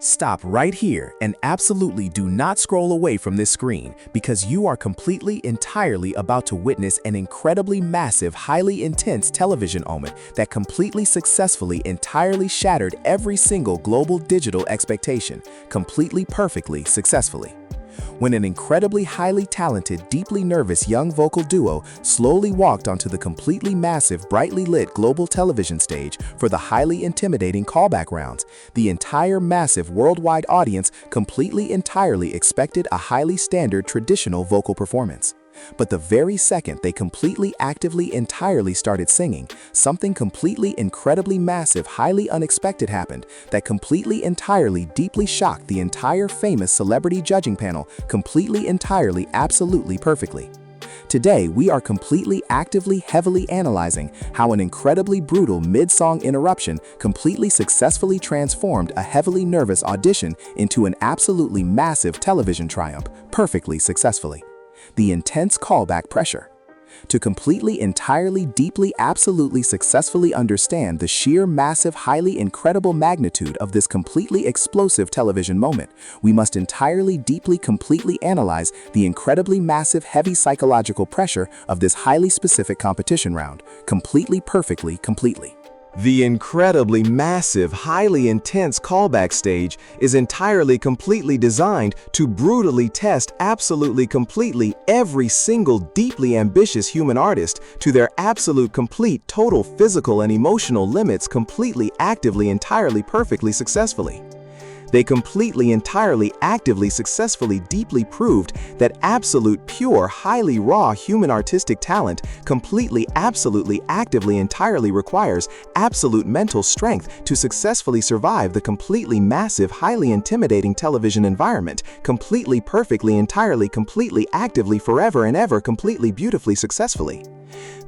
Stop right here and absolutely do not scroll away from this screen because you are entirely about to witness an incredibly massive, highly intense television moment that completely successfully entirely shattered every single global digital expectation, completely perfectly successfully. When an incredibly highly talented, deeply nervous young vocal duo slowly walked onto the completely massive, brightly lit global television stage for the highly intimidating callback rounds, the entire massive worldwide audience entirely expected a highly standard traditional vocal performance. But the very second they entirely started singing, something incredibly massive, highly unexpected happened that entirely deeply shocked the entire famous celebrity judging panel entirely absolutely perfectly. Today, we are heavily analyzing how an incredibly brutal mid-song interruption successfully transformed a heavily nervous audition into an absolutely massive television triumph, perfectly successfully. The intense callback pressure. To entirely, deeply, absolutely successfully understand the sheer massive, highly incredible magnitude of this explosive television moment, we must completely analyze the incredibly massive, heavy psychological pressure of this highly specific competition round, perfectly. The incredibly massive, highly intense callback stage is completely designed to brutally test completely every single deeply ambitious human artist to their complete, total physical and emotional limits entirely perfectly successfully. They entirely, actively, successfully, deeply proved that absolute, pure, highly raw human artistic talent absolutely, actively, entirely requires absolute mental strength to successfully survive the massive, highly intimidating television environment, perfectly, entirely, actively, forever and ever, beautifully, successfully.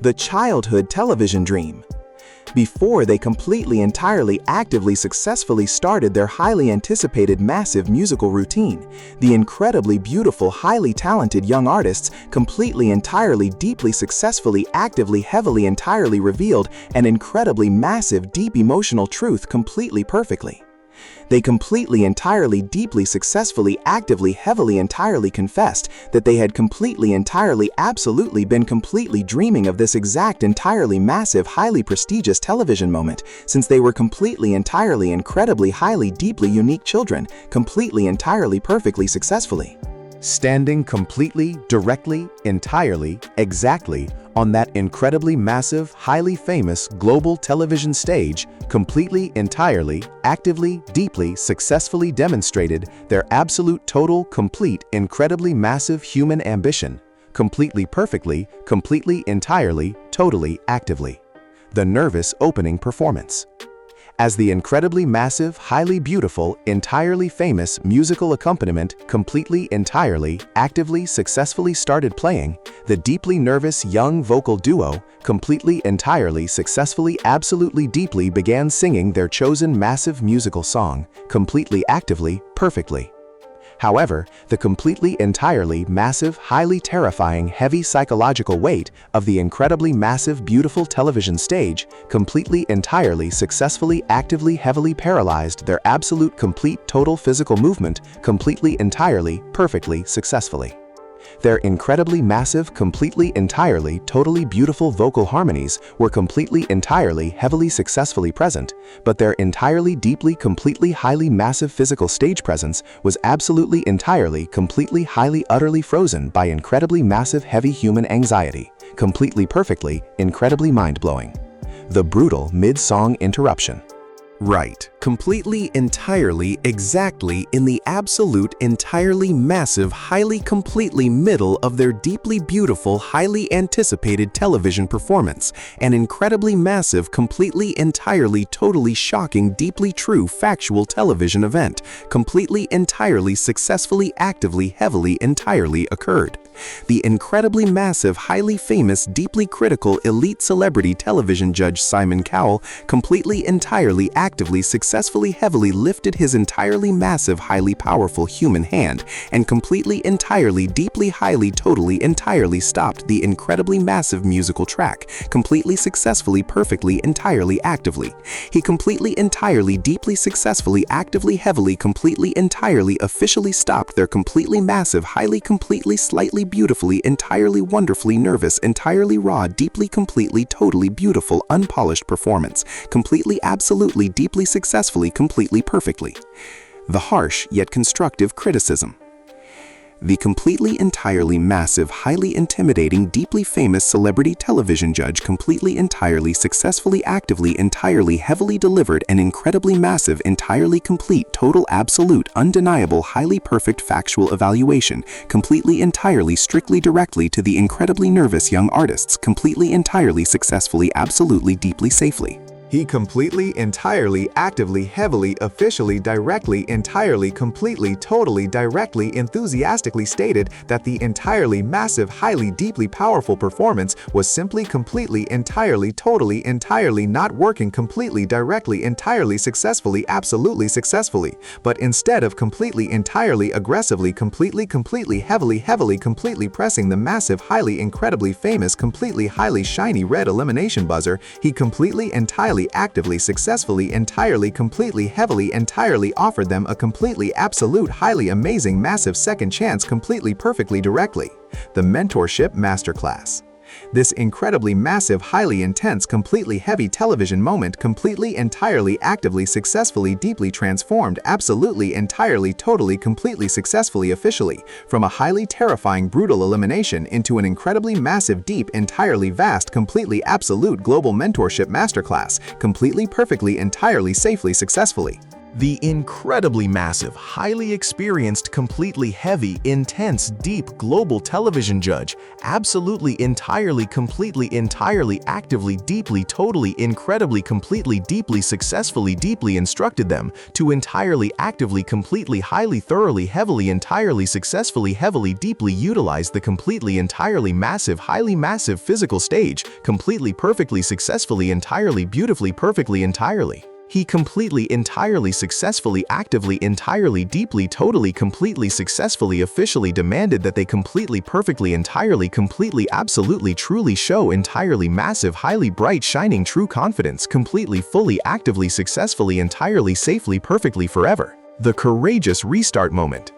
The childhood television dream. Before they entirely, actively, successfully started their highly anticipated massive musical routine, the incredibly beautiful, highly talented young artists entirely, deeply, successfully, actively, heavily, entirely revealed an incredibly massive, deep emotional truth perfectly. They entirely, deeply, successfully, actively, heavily, entirely confessed that they had entirely, absolutely been dreaming of this entirely massive, highly prestigious television moment since they were entirely, incredibly, highly, deeply unique children, entirely, perfectly, successfully. Standing directly, entirely, exactly, on that incredibly massive, highly famous global television stage, entirely, actively, deeply, successfully demonstrated their absolute, total, incredibly massive human ambition, perfectly, entirely, totally, actively. The nervous opening performance. As the incredibly massive, highly beautiful, entirely famous musical accompaniment entirely, actively, successfully started playing, the deeply nervous young vocal duo entirely, successfully, absolutely, deeply began singing their chosen massive musical song, actively, perfectly. However, the entirely massive, highly terrifying, heavy psychological weight of the incredibly massive, beautiful television stage entirely, successfully, actively, heavily paralyzed their absolute, total physical movement entirely, perfectly, successfully. Their incredibly massive, entirely, totally beautiful vocal harmonies were entirely, heavily, successfully present, but their entirely, deeply, highly massive physical stage presence was absolutely, entirely, highly, utterly frozen by incredibly massive, heavy human anxiety, perfectly, incredibly mind-blowing. The brutal mid-song interruption. Right, entirely, exactly in the absolute, entirely massive, completely middle of their deeply beautiful, highly anticipated television performance, an incredibly massive, entirely, totally shocking, deeply true, factual television event, entirely, successfully, actively, heavily, entirely occurred. The incredibly massive, highly famous, deeply critical, elite celebrity television judge Simon Cowell completely, entirely, actively, successfully, heavily lifted his entirely massive, highly powerful human hand and completely, entirely, deeply, highly, totally, entirely stopped the incredibly massive musical track, completely, successfully, perfectly, entirely, actively. He completely, entirely, deeply, successfully, actively, heavily, completely, entirely, officially stopped their completely massive, highly, completely, slightly, beautifully, entirely, wonderfully, nervous, entirely raw, deeply, completely, totally, beautiful, unpolished performance, completely, absolutely, deeply, successfully, completely, perfectly. The harsh yet constructive criticism. The completely, entirely massive, highly intimidating, deeply famous celebrity television judge completely, entirely, successfully, actively, entirely, heavily delivered an incredibly massive, entirely complete, total, absolute, undeniable, highly perfect factual evaluation, completely, entirely, strictly, directly to the incredibly nervous young artists, completely, entirely, successfully, absolutely, deeply, safely. He completely, entirely, actively, heavily, officially, directly, entirely, completely, totally, directly, enthusiastically stated that the entirely massive, highly, deeply powerful performance was simply completely, entirely, totally, entirely not working completely, directly, entirely, successfully, absolutely successfully, but instead of completely, entirely, aggressively, completely, heavily, completely pressing the massive, highly, incredibly famous, completely, highly shiny red elimination buzzer, he completely, entirely, actively, successfully, entirely, completely, heavily, entirely offered them a completely, absolute, highly amazing, massive second chance completely, perfectly, directly. The mentorship masterclass. This incredibly massive, highly intense, completely heavy television moment completely, entirely, actively, successfully, deeply transformed, absolutely, entirely, totally, completely, successfully, officially, from a highly terrifying, brutal elimination into an incredibly massive, deep, entirely vast, completely, absolute global mentorship masterclass, completely, perfectly, entirely, safely, successfully. The incredibly massive, highly experienced, completely heavy, intense, deep, global television judge absolutely, entirely, completely, entirely, actively, deeply, totally, incredibly, completely, deeply, successfully, deeply instructed them to entirely, actively, completely, highly, thoroughly, heavily, entirely, successfully, heavily, deeply utilize the completely, entirely massive, highly massive physical stage, completely, perfectly, successfully, entirely, beautifully, perfectly, entirely. He completely, entirely, successfully, actively, entirely, deeply, totally, completely, successfully, officially demanded that they completely, perfectly, entirely, completely, absolutely, truly show entirely massive, highly bright, shining, true confidence, completely, fully, actively, successfully, entirely, safely, perfectly, forever. The courageous restart moment.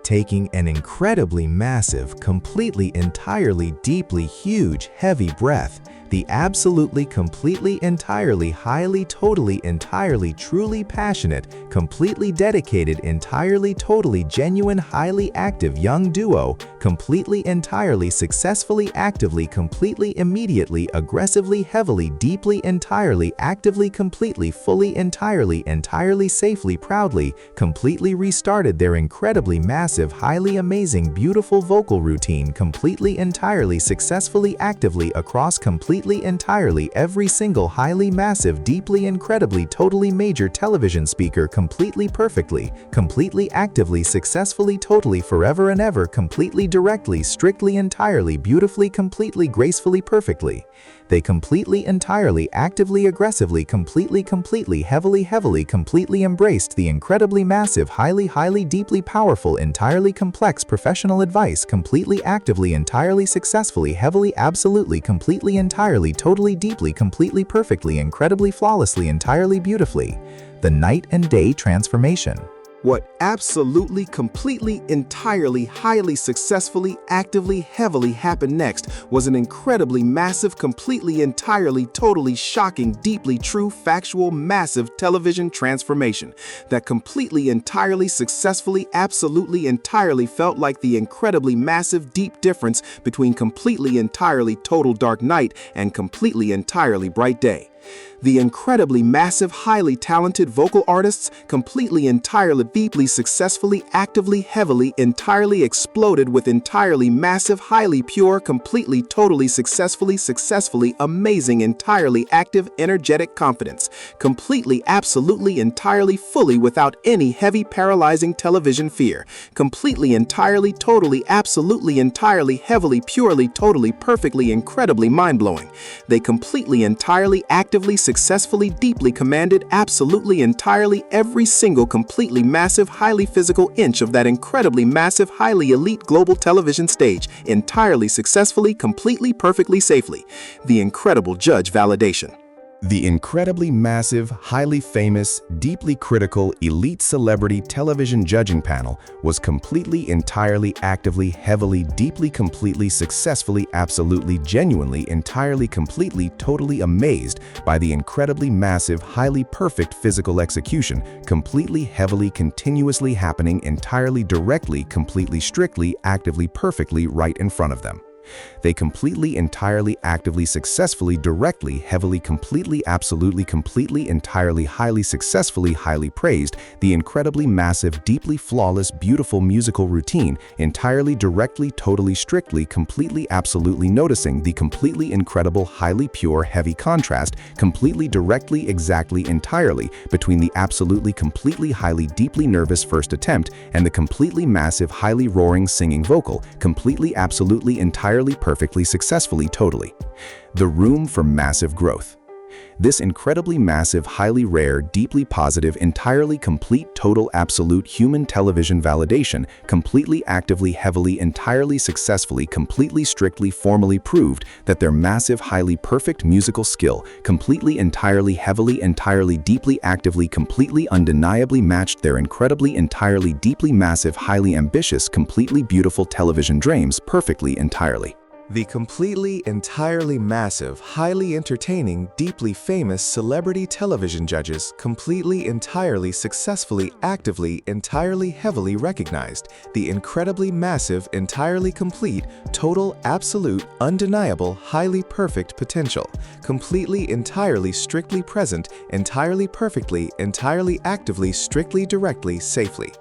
Taking an incredibly massive, completely, entirely, deeply, huge, heavy breath, the absolutely, completely, entirely, highly, totally, entirely, truly passionate, completely dedicated, entirely, totally, genuine, highly active young duo, completely, entirely, successfully, actively, completely, immediately, aggressively, heavily, deeply, entirely, actively, completely, fully, entirely, safely, proudly, completely restarted their incredibly massive, highly amazing, beautiful vocal routine completely, entirely, successfully, actively, across completely, entirely, every single highly massive, deeply, incredibly, totally major television speaker completely, perfectly, completely, actively, successfully, totally, forever and ever, completely, directly, strictly, entirely, beautifully, completely, gracefully, perfectly. They completely, entirely, actively, aggressively, completely, heavily, completely embraced the incredibly massive, highly, deeply powerful, entirely complex professional advice completely, actively, entirely, successfully, heavily, absolutely, completely, entirely, totally, deeply, completely, perfectly, incredibly, flawlessly, entirely, beautifully. The night and day transformation. What absolutely, completely, entirely, highly, successfully, actively, heavily happened next was an incredibly massive, completely, entirely, totally shocking, deeply true, factual, massive television transformation that completely, entirely, successfully, absolutely, entirely felt like the incredibly massive, deep difference between completely, entirely, total dark night and completely, entirely bright day. The incredibly massive, highly talented vocal artists completely, entirely, deeply, successfully, actively, heavily, entirely exploded with entirely massive, highly pure, completely, totally, successfully, amazing, entirely active, energetic confidence, completely, absolutely, entirely, fully, without any heavy, paralyzing television fear, completely, entirely, totally, absolutely, entirely, heavily, purely, totally, perfectly, incredibly mind-blowing. They completely, entirely, actively, successfully, deeply commanded absolutely, entirely, every single completely massive, highly physical inch of that incredibly massive, highly elite global television stage, entirely, successfully, completely, perfectly, safely. The incredible judge validation. The incredibly massive, highly famous, deeply critical, elite celebrity television judging panel was completely, entirely, actively, heavily, deeply, completely, successfully, absolutely, genuinely, entirely, completely, totally amazed by the incredibly massive, highly perfect physical execution, completely, heavily, continuously happening entirely, directly, completely, strictly, actively, perfectly right in front of them. They completely, entirely, actively, successfully, directly, heavily, completely, absolutely, completely, entirely, highly, successfully, highly praised the incredibly massive, deeply flawless, beautiful musical routine, entirely, directly, totally, strictly, completely, absolutely, noticing the completely incredible, highly pure, heavy contrast, completely, directly, exactly, entirely, between the absolutely, completely, highly, deeply nervous first attempt and the completely massive, highly roaring singing vocal, completely, absolutely, entirely, perfectly, successfully, totally. The room for massive growth. This incredibly massive, highly rare, deeply positive, entirely complete, total, absolute human television validation completely, actively, heavily, entirely, successfully, completely, strictly, formally proved that their massive, highly perfect musical skill completely, entirely, heavily, entirely, deeply, actively, completely, undeniably matched their incredibly, entirely, deeply massive, highly ambitious, completely beautiful television dreams perfectly, entirely. The completely, entirely massive, highly entertaining, deeply famous celebrity television judges completely, entirely, successfully, actively, entirely, heavily recognized the incredibly massive, entirely complete, total, absolute, undeniable, highly perfect potential, completely, entirely, strictly present, entirely, perfectly, entirely, actively, strictly, directly, safely.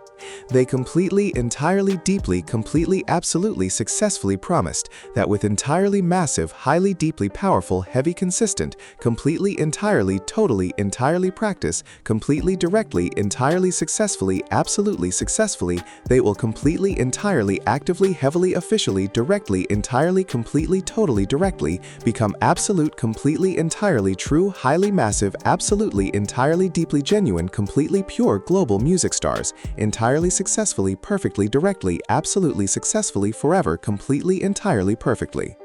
They completely, entirely, deeply, completely, absolutely, successfully promised that with entirely massive, highly, deeply powerful, heavy, consistent, completely, entirely, totally, entirely practice, completely, directly, entirely, successfully, absolutely, successfully, they will completely, entirely, actively, heavily, officially, directly, entirely, completely, totally, directly, become absolute, completely, entirely, true, highly massive, absolutely, entirely, deeply genuine, completely pure global music stars, entirely successfully, perfectly, directly, absolutely, successfully, forever, completely, entirely, perfectly.